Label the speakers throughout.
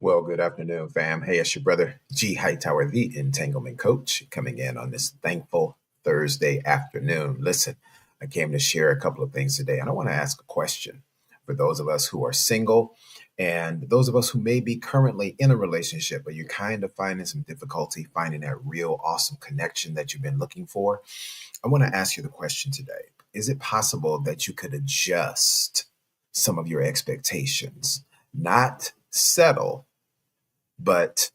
Speaker 1: Well, good afternoon, fam. Hey, it's your brother G Hightower, the Entanglement Coach, coming in on this thankful Thursday afternoon. Listen, I came to share a couple of things today, and I want to ask a question for those of us who are single and those of us who may be currently in a relationship, but you're kind of finding some difficulty finding that real awesome connection that you've been looking for. I want to ask you the question today. Is it possible that you could adjust some of your expectations, not settle? But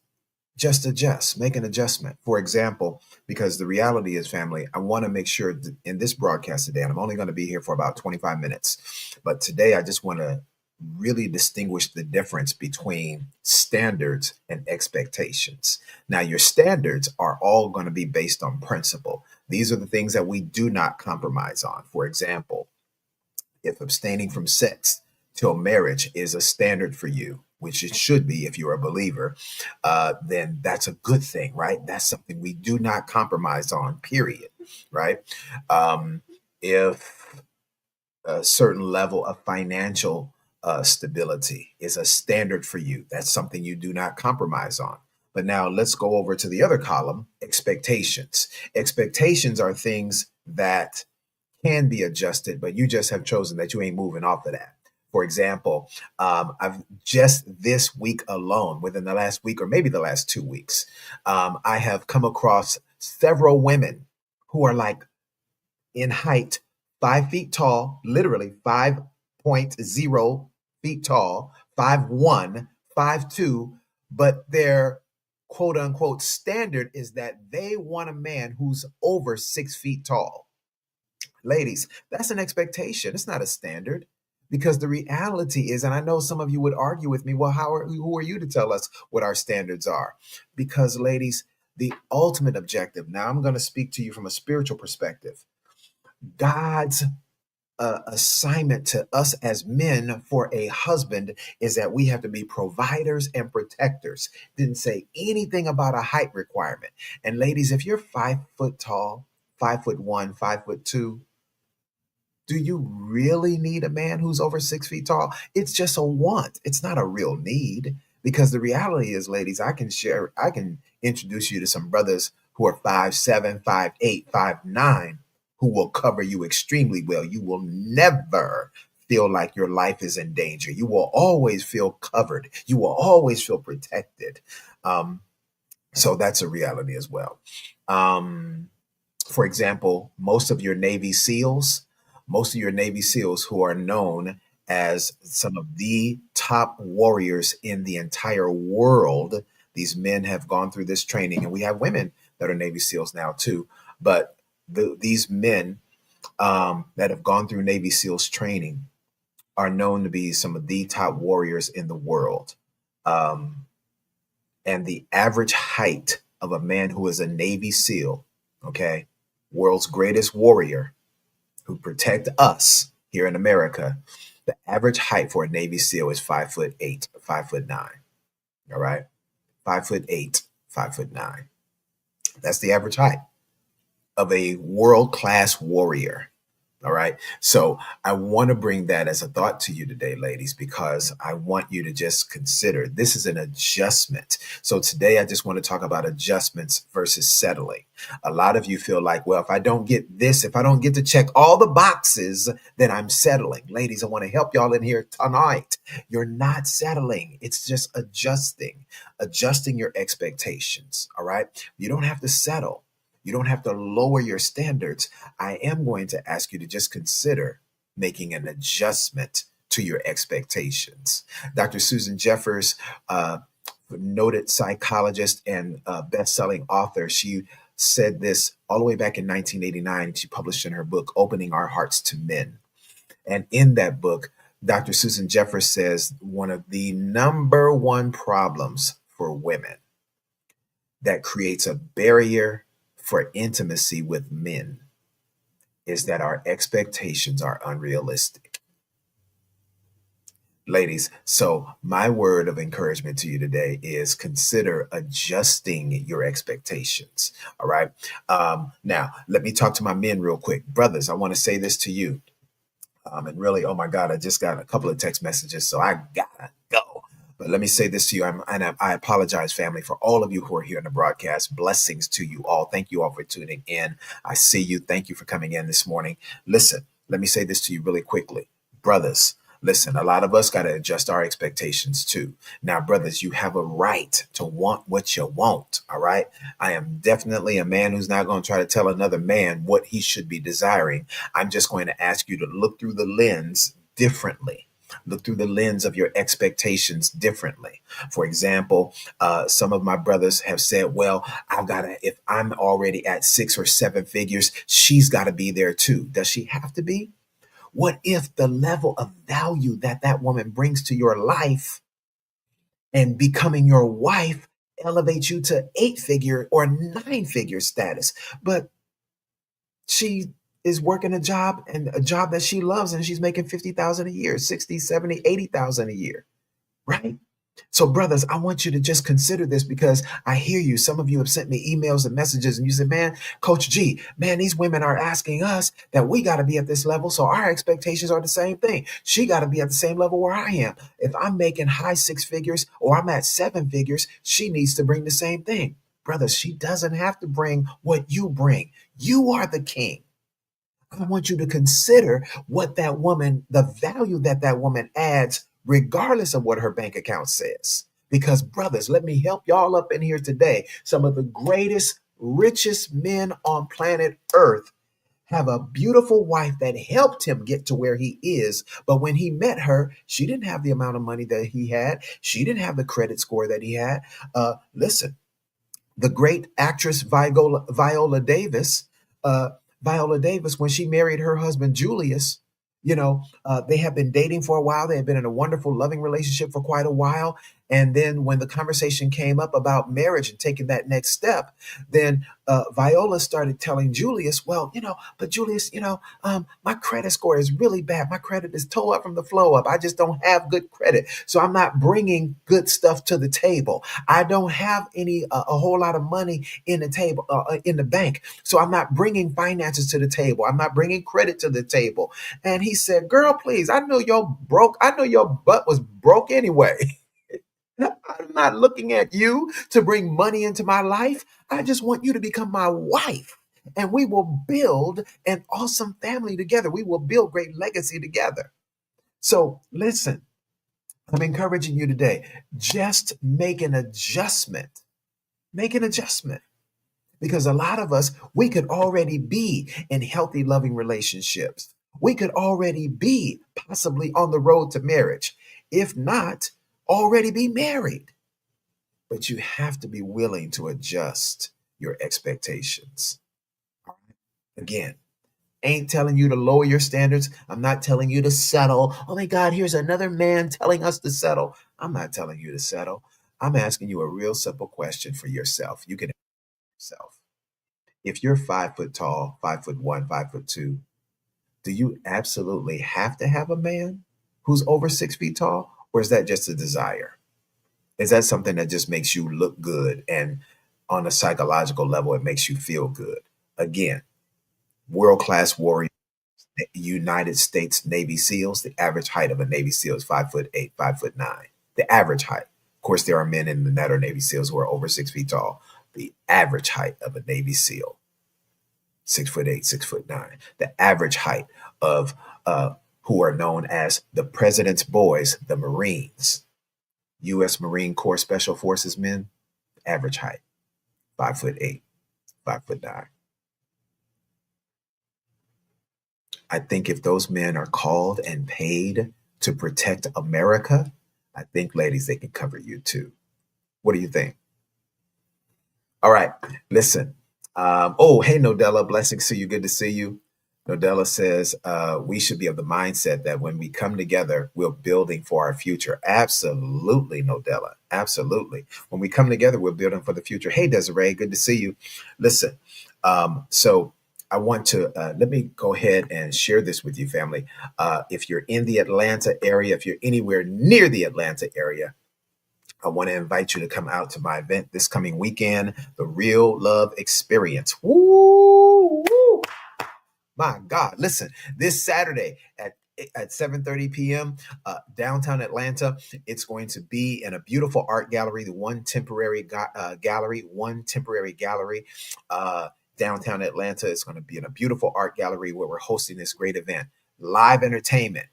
Speaker 1: just adjust, make an adjustment. For example, because the reality is, family, I want to make sure that in this broadcast today, and I'm only going to be here for about 25 minutes, but today I just want to really distinguish the difference between standards and expectations. Now, your standards are all going to be based on principle. These are the things that we do not compromise on. For example, if abstaining from sex till marriage is a standard for you, which it should be if you're a believer, then that's a good thing, right? That's something we do not compromise on, period, right? If a certain level of financial stability is a standard for you, that's something you do not compromise on. But now let's go over to the other column, expectations. Expectations are things that can be adjusted, but you just have chosen that you ain't moving off of that. For example, I've just this week alone, within the last week or maybe the last 2 weeks, I have come across several women who are like in height 5 feet tall, literally 5.0 feet tall, 5'1", 5'2", but their quote unquote standard is that they want a man who's over 6 feet tall. Ladies, that's an expectation. It's not a standard. Because the reality is, and I know some of you would argue with me, well, who are you to tell us what our standards are? Because, ladies, the ultimate objective, now I'm going to speak to you from a spiritual perspective. God's assignment to us as men for a husband is that we have to be providers and protectors. Didn't say anything about a height requirement. And ladies, if you're 5 foot tall, 5'1", 5'2", do you really need a man who's over 6 feet tall? It's just a want. It's not a real need. Because the reality is, ladies, I can introduce you to some brothers who are 5'7", 5'8", 5'9", who will cover you extremely well. You will never feel like your life is in danger. You will always feel covered. You will always feel protected. So that's a reality as well. For example, most of your Navy SEALs who are known as some of the top warriors in the entire world. These men have gone through this training, and we have women that are Navy SEALs now too. But these men that have gone through Navy SEALs training are known to be some of the top warriors in the world. And the average height of a man who is a Navy SEAL, okay, world's greatest warrior, who protect us here in America, the average height for a Navy SEAL is 5'8", 5'9". All right, 5'8", 5'9". That's the average height of a world-class warrior. All right. So I want to bring that as a thought to you today, ladies, because I want you to just consider this is an adjustment. So today I just want to talk about adjustments versus settling. A lot of you feel like, well, if I don't get this, if I don't get to check all the boxes, then I'm settling. Ladies, I want to help y'all in here tonight. You're not settling. It's just adjusting your expectations. All right. You don't have to settle. You don't have to lower your standards. I am going to ask you to just consider making an adjustment to your expectations. Dr. Susan Jeffers, noted psychologist and best-selling author, she said this all the way back in 1989. She published in her book, Opening Our Hearts to Men. And in that book, Dr. Susan Jeffers says one of the number one problems for women that creates a barrier for intimacy with men is that our expectations are unrealistic. Ladies, so my word of encouragement to you today is consider adjusting your expectations. All right. Now, let me talk to my men real quick. Brothers, I want to say this to you. And really, oh my God, I just got a couple of text messages, so I gotta go. But let me say this to you, I apologize, family, for all of you who are here in the broadcast. Blessings to you all. Thank you all for tuning in. I see you. Thank you for coming in this morning. Listen, let me say this to you really quickly. Brothers, listen, a lot of us got to adjust our expectations too. Now, brothers, you have a right to want what you want. All right. I am definitely a man who's not going to try to tell another man what he should be desiring. I'm just going to ask you to look through the lens differently. Look through the lens of your expectations differently. For example, some of my brothers have said, well, I've got to, if I'm already at 6 or 7 figures, she's got to be there too. Does she have to be? What if the level of value that that woman brings to your life and becoming your wife elevates you to 8-figure or 9-figure status? But she is working a job that she loves, and she's making 50,000 a year, 60, 70, 80,000 a year, right? So, brothers, I want you to just consider this, because I hear you. Some of you have sent me emails and messages, and you said, man, Coach G, man, these women are asking us that we got to be at this level. So our expectations are the same thing. She got to be at the same level where I am. If I'm making high 6 figures or I'm at 7 figures, she needs to bring the same thing. Brothers, she doesn't have to bring what you bring. You are the king. I want you to consider what that woman, the value that that woman adds, regardless of what her bank account says. Because, brothers, let me help y'all up in here today. Some of the greatest, richest men on planet Earth have a beautiful wife that helped him get to where he is. But when he met her, she didn't have the amount of money that he had. She didn't have the credit score that he had. Listen, the great actress Viola Davis, uh, when she married her husband Julius, they have been dating for a while. They have been in a wonderful, loving relationship for quite a while. And then when the conversation came up about marriage and taking that next step, then Viola started telling Julius, well, but Julius, my credit score is really bad. My credit is toe up from the flow up. I just don't have good credit. So I'm not bringing good stuff to the table. I don't have a whole lot of money in the table, in the bank. So I'm not bringing finances to the table. I'm not bringing credit to the table. And he said, girl, please, I know you're broke. I know your butt was broke anyway. I'm not looking at you to bring money into my life. I just want you to become my wife. And we will build an awesome family together. We will build great legacy together. So listen, I'm encouraging you today. Just make an adjustment. Make an adjustment. Because a lot of us, we could already be in healthy, loving relationships. We could already be possibly on the road to marriage. If not, already be married. But you have to be willing to adjust your expectations. Again, ain't telling you to lower your standards. I'm not telling you to settle. Oh my God, here's another man telling us to settle. I'm not telling you to settle. I'm asking you a real simple question for yourself. You can ask yourself. If you're 5 foot tall, 5'1", 5'2", do you absolutely have to have a man who's over 6 feet tall? Or is that just a desire? Is that something that just makes you look good, and on a psychological level, it makes you feel good? Again, world-class warrior, United States Navy SEALs, the average height of a Navy SEAL is 5'8", 5'9". The average height. Of course, there are men in the that are Navy SEALs who are over 6 feet tall. The average height of a Navy SEAL, 6'8", 6'9". The average height of who are known as the President's Boys, the Marines, U.S. Marine Corps Special Forces men, average height, 5'8", 5'9". I think if those men are called and paid to protect America, I think, ladies, they can cover you too. What do you think? All right, listen. Oh, hey, Nodella, blessings to you. Good to see you. Nodella says we should be of the mindset that when we come together, we're building for our future. Absolutely, Nodella. Absolutely. When we come together, we're building for the future. Hey, Desiree, good to see you. Listen, so I want to let me go ahead and share this with you, family. If you're in the Atlanta area, if you're anywhere near the Atlanta area, I want to invite you to come out to my event this coming weekend, the Real Love Experience. Woo! Woo! My God, listen, this Saturday at at 7:30 p.m. Downtown Atlanta. It's going to be in a beautiful art gallery, the One Temporary Gallery. Downtown Atlanta. It's going to be in a beautiful art gallery where we're hosting this great event. Live entertainment,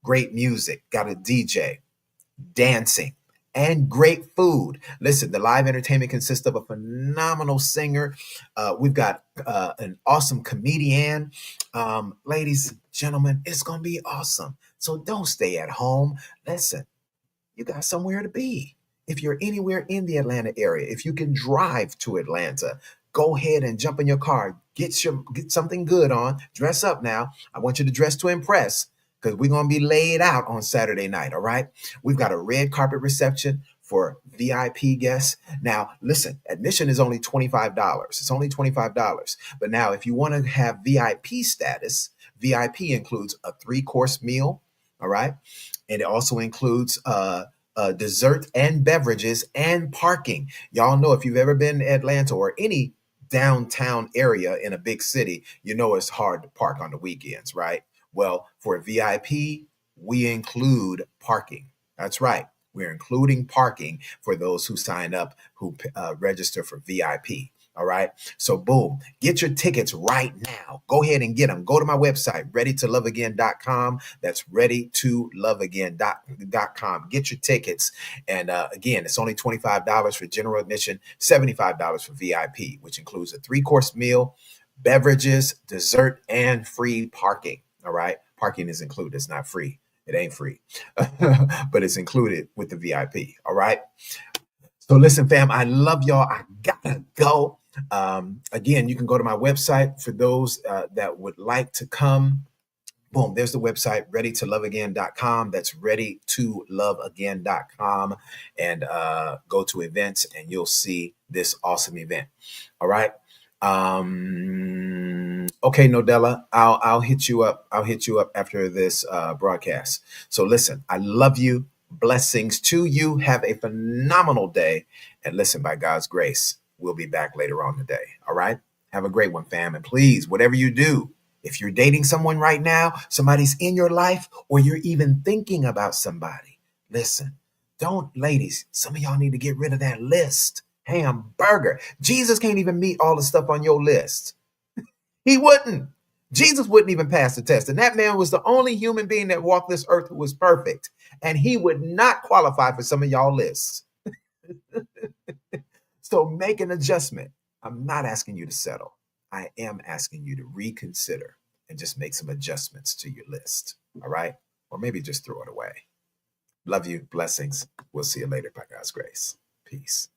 Speaker 1: great music, got a DJ, dancing, and great food. Listen, the live entertainment consists of a phenomenal singer. We've got an awesome comedian. Ladies, gentlemen, it's going to be awesome. So don't stay at home. Listen, you got somewhere to be. If you're anywhere in the Atlanta area, if you can drive to Atlanta, go ahead and jump in your car, get something good on, dress up now. I want you to dress to impress because we're going to be laid out on Saturday night, all right? We've got a red carpet reception for VIP guests. Now, listen, admission is only $25. It's only $25. But now, if you want to have VIP status, VIP includes a 3-course meal, all right? And it also includes dessert and beverages and parking. Y'all know if you've ever been to Atlanta or any downtown area in a big city, you know it's hard to park on the weekends, right? Well, for VIP, we include parking. That's right. We're including parking for those who sign up, who register for VIP. All right. So boom, get your tickets right now. Go ahead and get them. Go to my website, readytoloveagain.com. That's readytoloveagain.com. Get your tickets. And again, it's only $25 for general admission, $75 for VIP, which includes a 3-course meal, beverages, dessert, and free parking. All right. Parking is included. It's not free. It ain't free, but it's included with the VIP. All right. So listen, fam, I love y'all. I gotta go. Again, you can go to my website for those that would like to come. Boom, there's the website, readytoloveagain.com. That's readytoloveagain.com. And go to events and you'll see this awesome event. All right. Okay, Nodella, I'll hit you up. I'll hit you up after this broadcast. So listen, I love you. Blessings to you. Have a phenomenal day. And listen, by God's grace, we'll be back later on today. All right. Have a great one, fam. And please, whatever you do, if you're dating someone right now, somebody's in your life, or you're even thinking about somebody, listen, don't, ladies, some of y'all need to get rid of that list. Hamburger. Jesus can't even meet all the stuff on your list. He wouldn't. Jesus wouldn't even pass the test. And that man was the only human being that walked this earth who was perfect. And he would not qualify for some of y'all lists. So make an adjustment. I'm not asking you to settle. I am asking you to reconsider and just make some adjustments to your list. All right? Or maybe just throw it away. Love you. Blessings. We'll see you later by God's grace. Peace.